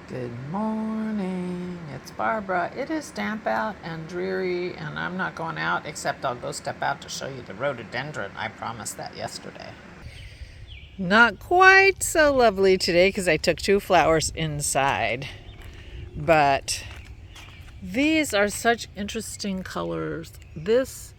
Good morning. It's Barbara. It is damp out and dreary, and I'm not going out except I'll go step out to show you the rhododendron. I promised that yesterday. Not quite so lovely today because I took 2 flowers inside, but these are such interesting colors. This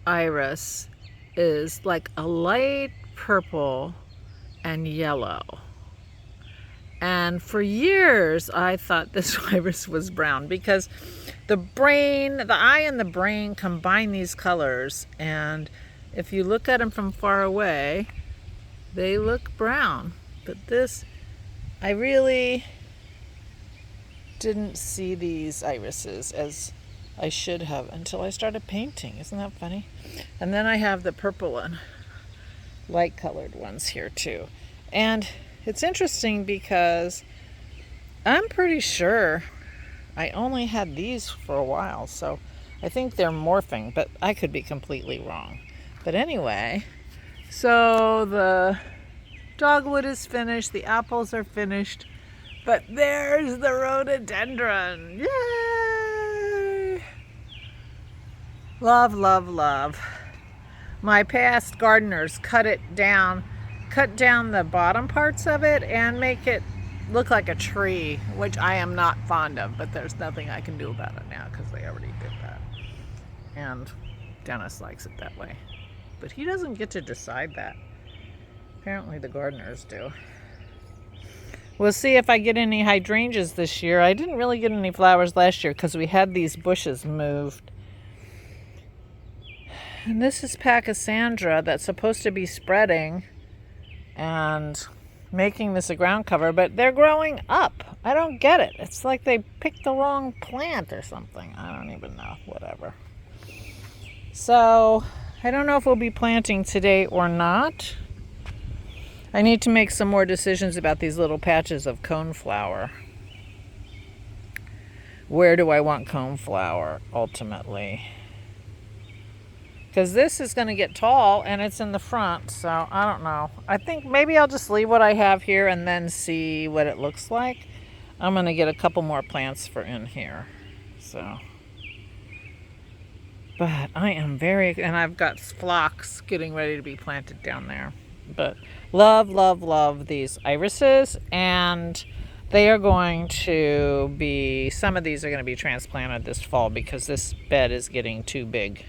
iris is like a light purple and yellow. And for years, I thought this iris was brown because the eye and the brain combine these colors. And if you look at them from far away, they look brown. But this, I really didn't see these irises as I should have until I started painting. Isn't that funny? And then I have the purple and light colored ones here too. And it's interesting because I'm pretty sure I only had these for a while, so I think they're morphing, but I could be completely wrong. But anyway, so the dogwood is finished, the apples are finished, but there's the rhododendron. Yay! Love, love, love. My past gardeners cut down the bottom parts of it and make it look like a tree, which I am not fond of, but there's nothing I can do about it now because they already did that. And Dennis likes it that way. But he doesn't get to decide that. Apparently the gardeners do. We'll see if I get any hydrangeas this year. I didn't really get any flowers last year because we had these bushes moved. And this is Pachysandra that's supposed to be spreading and making this a ground cover, but they're growing up. I don't get it. It's like they picked the wrong plant or something. I don't even know. Whatever. So I don't know if we'll be planting today or not. I need to make some more decisions about these little patches of coneflower. Where do I want coneflower ultimately? Because this is going to get tall and it's in the front, so I don't know. I think maybe I'll just leave what I have here and then see what it looks like. I'm going to get a couple more plants for in here. So, but I am and I've got phlox getting ready to be planted down there. But love, love, love these irises, and they are going to be, some of these are going to be transplanted this fall because this bed is getting too big.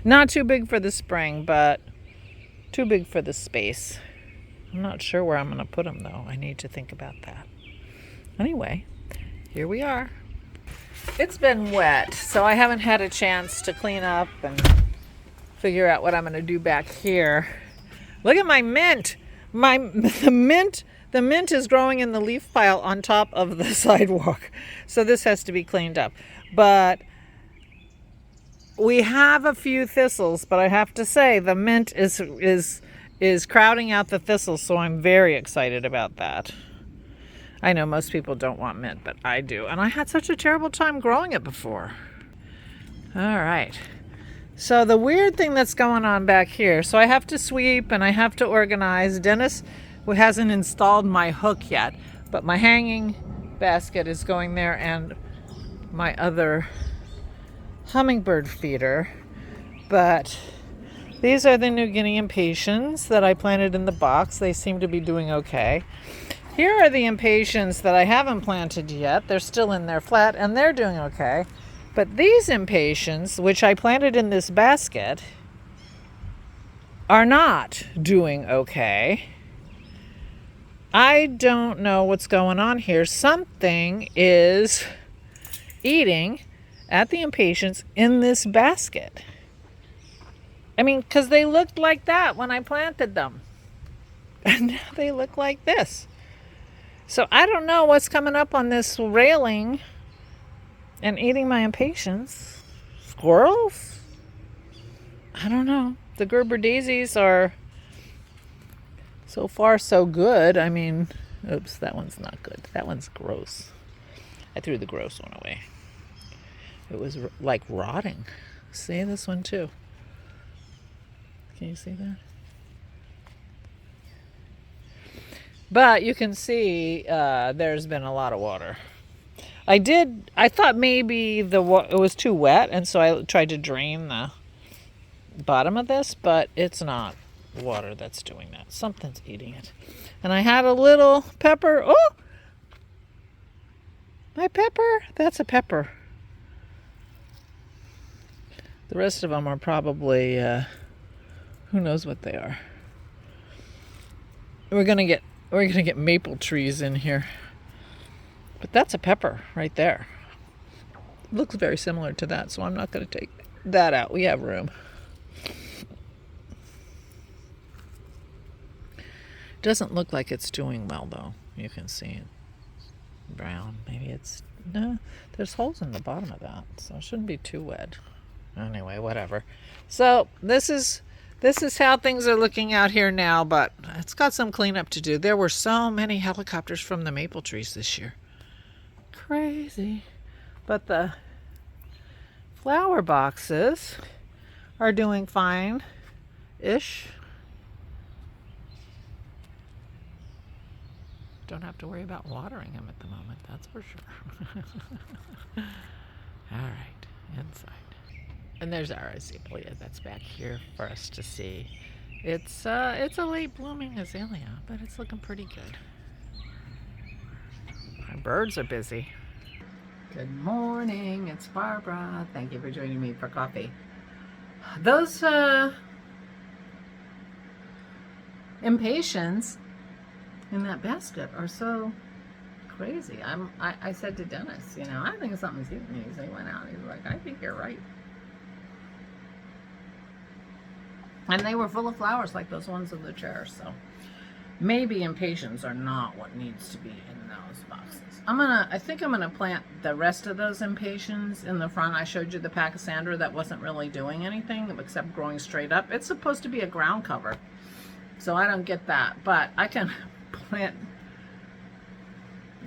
Not too big for the spring, but too big for the space. I'm not sure where I'm going to put them, though. I need to think about that. Anyway, here we are. It's been wet, so I haven't had a chance to clean up and figure out what I'm going to do back here. Look at my mint. The mint is growing in the leaf pile on top of the sidewalk. So this has to be cleaned up. But we have a few thistles, but I have to say the mint is crowding out the thistles, so I'm very excited about that. I know most people don't want mint, but I do. And I had such a terrible time growing it before. All right. So the weird thing that's going on back here, so I have to sweep and I have to organize. Dennis hasn't installed my hook yet, but my hanging basket is going there and my other hummingbird feeder. But these are the New Guinea impatiens that I planted in the box. They seem to be doing okay. Here are the impatiens that I haven't planted yet. They're still in their flat and they're doing okay. But these impatiens, which I planted in this basket, are not doing okay. I don't know what's going on here. Something is eating at the impatiens in this basket. I mean, because they looked like that when I planted them. And now they look like this. So I don't know what's coming up on this railing and eating my impatiens. Squirrels? I don't know. The Gerber daisies are so far so good. I mean, oops, that one's not good. That one's gross. I threw the gross one away. It was like rotting. See this one too. Can you see that? But you can see there's been a lot of water. I thought maybe it was too wet, and so I tried to drain the bottom of this, but it's not water that's doing that. Something's eating it. And I had a little pepper. Oh! My pepper? That's a pepper. The rest of them are probably, who knows what they are. We're gonna get maple trees in here. But that's a pepper right there. Looks very similar to that, so I'm not gonna take that out. We have room. Doesn't look like it's doing well though. You can see it. Brown. Maybe it's no. There's holes in the bottom of that, so it shouldn't be too wet. Anyway, whatever. So this is how things are looking out here now, but it's got some cleanup to do. There were so many helicopters from the maple trees this year. Crazy. But the flower boxes are doing fine-ish. Don't have to worry about watering them at the moment, that's for sure. All right, inside. And there's our azalea that's back here for us to see. It's a late blooming azalea, but it's looking pretty good. Our birds are busy. Good morning, it's Barbara. Thank you for joining me for coffee. Those impatiens in that basket are so crazy. I said to Dennis, I think something's eating these. He went out and he's like, I think you're right. And they were full of flowers like those ones in the chair, so maybe impatiens are not what needs to be in those boxes. I think I'm gonna plant the rest of those impatiens in the front. I showed you the pachysandra that wasn't really doing anything except growing straight up. It's supposed to be a ground cover, so I don't get that, but I can plant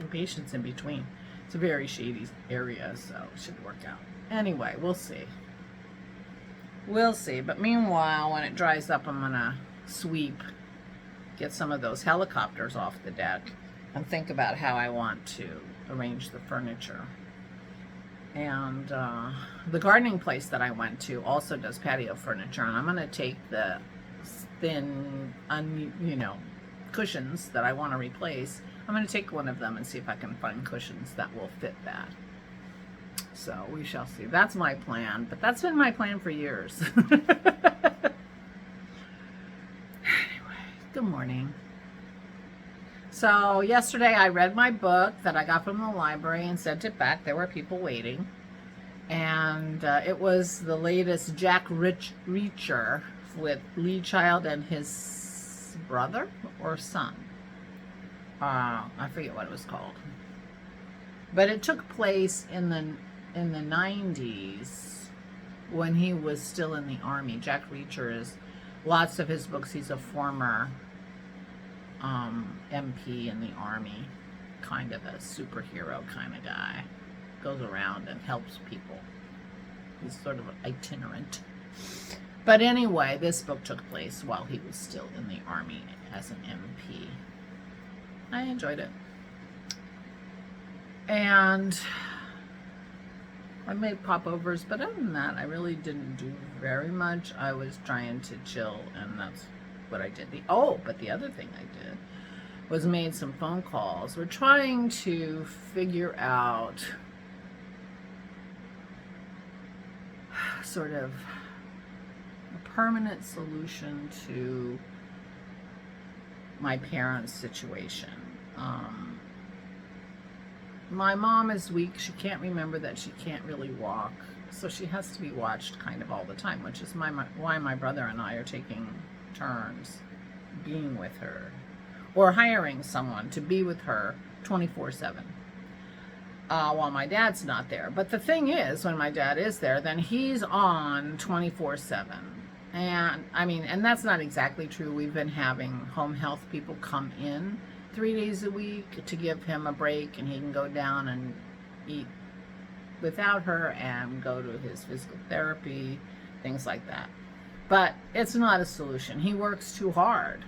impatiens in between. It's a very shady area, so it should work out. Anyway, we'll see. We'll see. But meanwhile, when it dries up, I'm gonna sweep, get some of those helicopters off the deck, and think about how I want to arrange the furniture. And the gardening place that I went to also does patio furniture, and I'm gonna take the thin, cushions that I want to replace. I'm going to take one of them and see if I can find cushions that will fit that. So we shall see. That's my plan, but that's been my plan for years. Anyway, good morning. So yesterday I read my book that I got from the library and sent it back. There were people waiting. And it was the latest Jack Reacher with Lee Child and his brother or son. I forget what it was called. But it took place in the 90s when he was still in the Army. Jack Reacher is, lots of his books, he's a former MP in the Army, kind of a superhero kind of guy. Goes around and helps people. He's sort of itinerant. But anyway, this book took place while he was still in the Army as an MP. I enjoyed it. And I made popovers, but other than that, I really didn't do very much. I was trying to chill, and that's what I did. But the other thing I did was made some phone calls. We're trying to figure out sort of a permanent solution to my parents' situation. My mom is weak. She can't remember that she can't really walk, so she has to be watched kind of all the time, which is why my brother and I are taking turns being with her or hiring someone to be with her 24/7 while my dad's not there. But the thing is, when my dad is there, then he's on 24/7. And that's not exactly true. We've been having home health people come in 3 days a week to give him a break, and he can go down and eat without her and go to his physical therapy, things like that. But it's not a solution. He works too hard.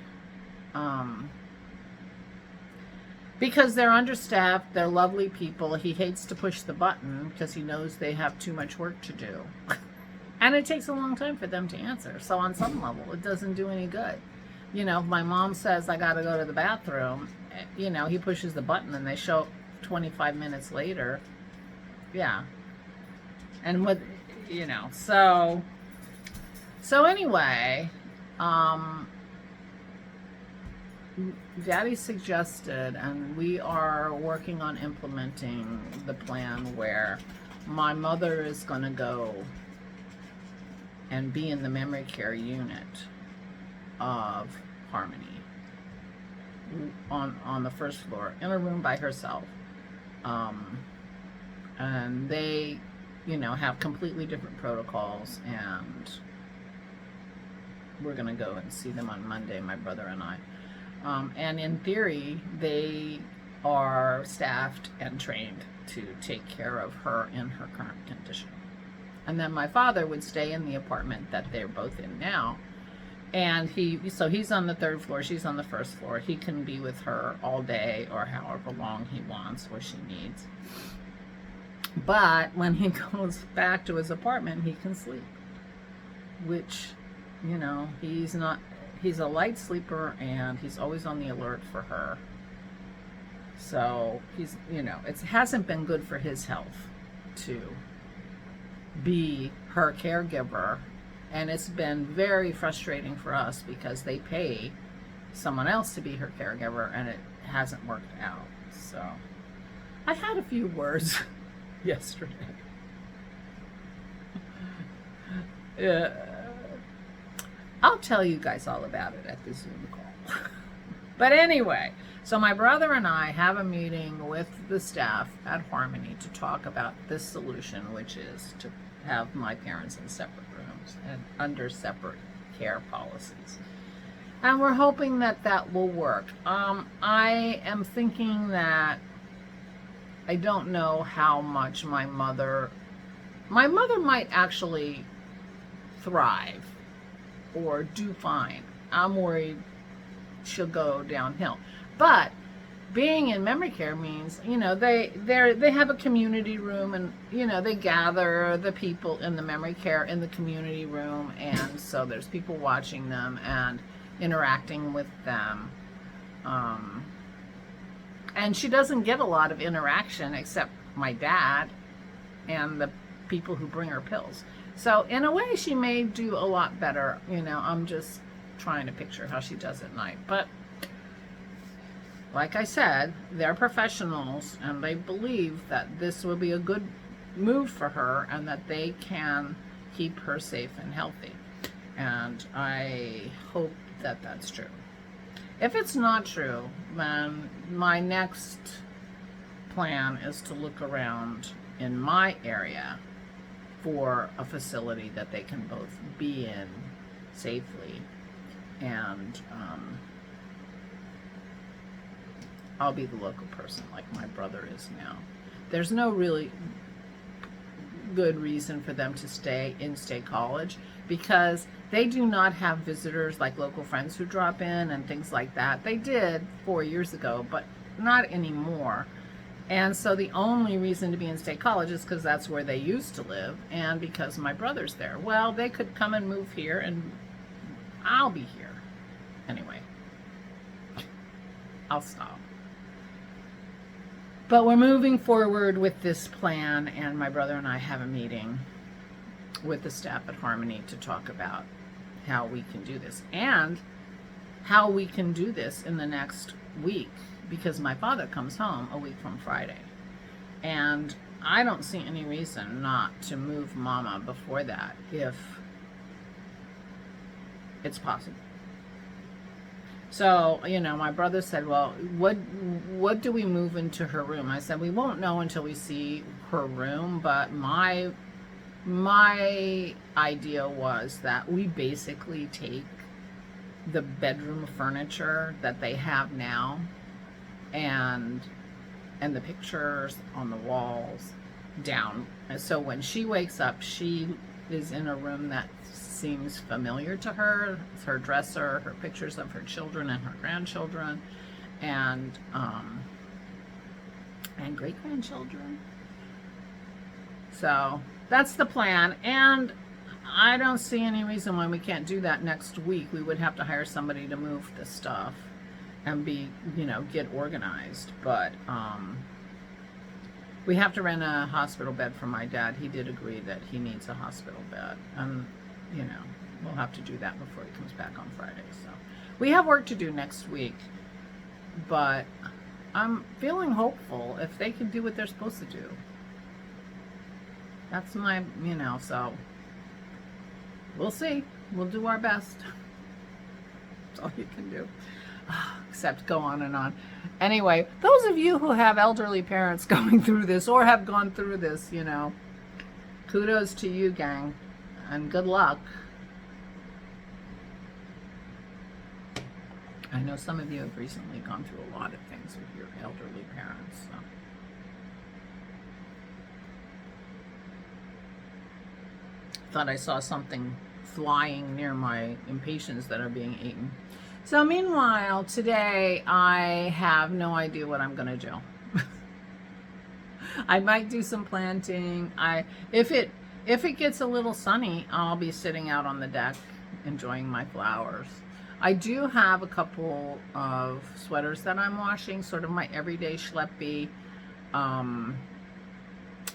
Because they're understaffed, they're lovely people. He hates to push the button because he knows they have too much work to do. And it takes a long time for them to answer. So on some level, it doesn't do any good. You know, if my mom says, I got to go to the bathroom, you know, he pushes the button and they show up 25 minutes later. Yeah. And with, you know, so anyway, Daddy suggested, and we are working on implementing the plan where my mother is going to go and be in the memory care unit of Harmony on the first floor in a room by herself. And they, you know, have completely different protocols, and we're going to go and see them on Monday, my brother and I. And in theory, they are staffed and trained to take care of her in her current condition. And then my father would stay in the apartment that they're both in now. And so he's on the third floor, she's on the first floor. He can be with her all day or however long he wants or she needs. But when he goes back to his apartment, he can sleep. Which, you know, he's a light sleeper and he's always on the alert for her. So he's, you know, it hasn't been good for his health to be her caregiver, and it's been very frustrating for us because they pay someone else to be her caregiver and it hasn't worked out. So I had a few words yesterday. I'll tell you guys all about it at the Zoom call. But anyway, so my brother and I have a meeting with the staff at Harmony to talk about this solution, which is to have my parents in separate rooms and under separate care policies. And we're hoping that that will work. I am thinking that I don't know how much my mother might actually thrive or do fine. I'm worried she'll go downhill. But being in memory care means, you know, they have a community room, and, you know, they gather the people in the memory care in the community room, and so there's people watching them and interacting with them. And she doesn't get a lot of interaction except my dad and the people who bring her pills. So in a way, she may do a lot better. You know, I'm just trying to picture how she does at night. But like I said, they're professionals, and they believe that this will be a good move for her and that they can keep her safe and healthy. And I hope that that's true. If it's not true, then my next plan is to look around in my area for a facility that they can both be in safely, and I'll be the local person like my brother is now. There's no really good reason for them to stay in State College because they do not have visitors like local friends who drop in and things like that. They did 4 years ago, but not anymore. And so the only reason to be in State College is because that's where they used to live and because my brother's there. Well, they could come and move here and I'll be here. Anyway, I'll stop. But we're moving forward with this plan, and my brother and I have a meeting with the staff at Harmony to talk about how we can do this and how we can do this in the next week, because my father comes home a week from Friday, and I don't see any reason not to move Mama before that if it's possible. So, you know, my brother said, well, what do we move into her room? I said, we won't know until we see her room, but my idea was that we basically take the bedroom furniture that they have now and the pictures on the walls down. And so when she wakes up, she is in a room that seems familiar to her. It's her dresser, her pictures of her children and her grandchildren, and and great-grandchildren. So that's the plan, and I don't see any reason why we can't do that next week. We would have to hire somebody to move this stuff and be, get organized. But we have to rent a hospital bed for my dad. He did agree that he needs a hospital bed. And, we'll have to do that before he comes back on Friday. So we have work to do next week. But I'm feeling hopeful if they can do what they're supposed to do. That's my, so we'll see. We'll do our best. That's all you can do. Except go on and on. Anyway, those of you who have elderly parents going through this or have gone through this, kudos to you, gang, and good luck. I know some of you have recently gone through a lot of things with your elderly parents. So. Thought I saw something flying near my impatiens that are being eaten. So meanwhile, today I have no idea what I'm going to do. I might do some planting. If it gets a little sunny, I'll be sitting out on the deck enjoying my flowers. I do have a couple of sweaters that I'm washing, sort of my everyday schleppy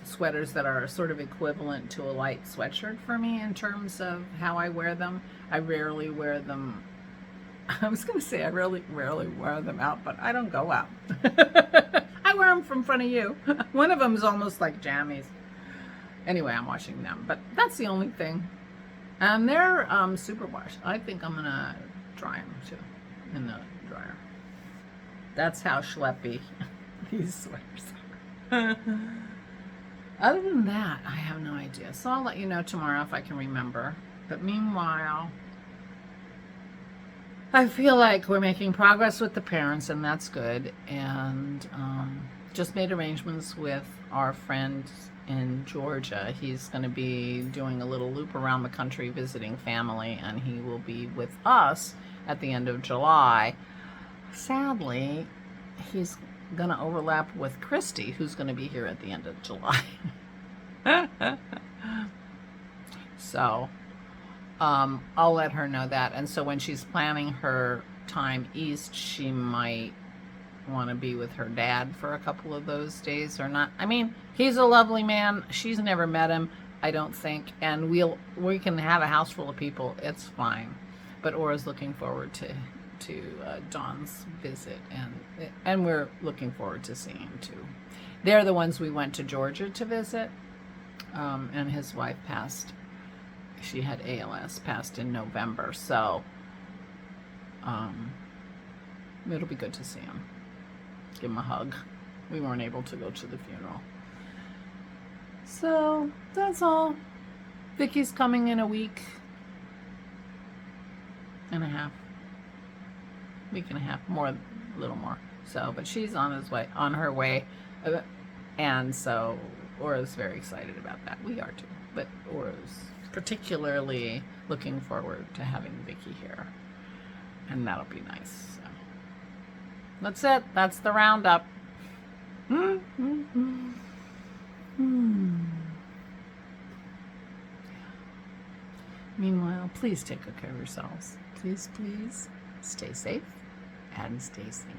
sweaters that are sort of equivalent to a light sweatshirt for me in terms of how I wear them. I rarely wear them. I was going to say I rarely wear them out, but I don't go out. I wear them from front of you. One of them is almost like jammies. Anyway, I'm washing them, but that's the only thing. And they're super wash. I think I'm going to dry them too in the dryer. That's how schleppy these sweaters are. Other than that, I have no idea. So I'll let you know tomorrow if I can remember. But meanwhile, I feel like we're making progress with the parents, and that's good. And just made arrangements with our friend in Georgia. He's going to be doing a little loop around the country visiting family, and he will be with us at the end of July. Sadly, he's going to overlap with Christy, who's going to be here at the end of July. So I'll let her know that. And so when she's planning her time east, she might want to be with her dad for a couple of those days or not. I mean, he's a lovely man. She's never met him, I don't think. And we can have a house full of people. It's fine. But Aura's looking forward to Dawn's visit, and we're looking forward to seeing him too. They're the ones we went to Georgia to visit, and his wife passed. She had ALS, passed in November, so it'll be good to see him. Give him a hug. We weren't able to go to the funeral. So that's all. Vicky's coming in a week and a half. Week and a half, a little more. So, but she's on her way, and so Aura's very excited about that. We are too, but Aura's particularly looking forward to having Vicky here, and that'll be nice. So that's it. That's the roundup. Meanwhile, please take good care of yourselves. Please, please stay safe and stay sane.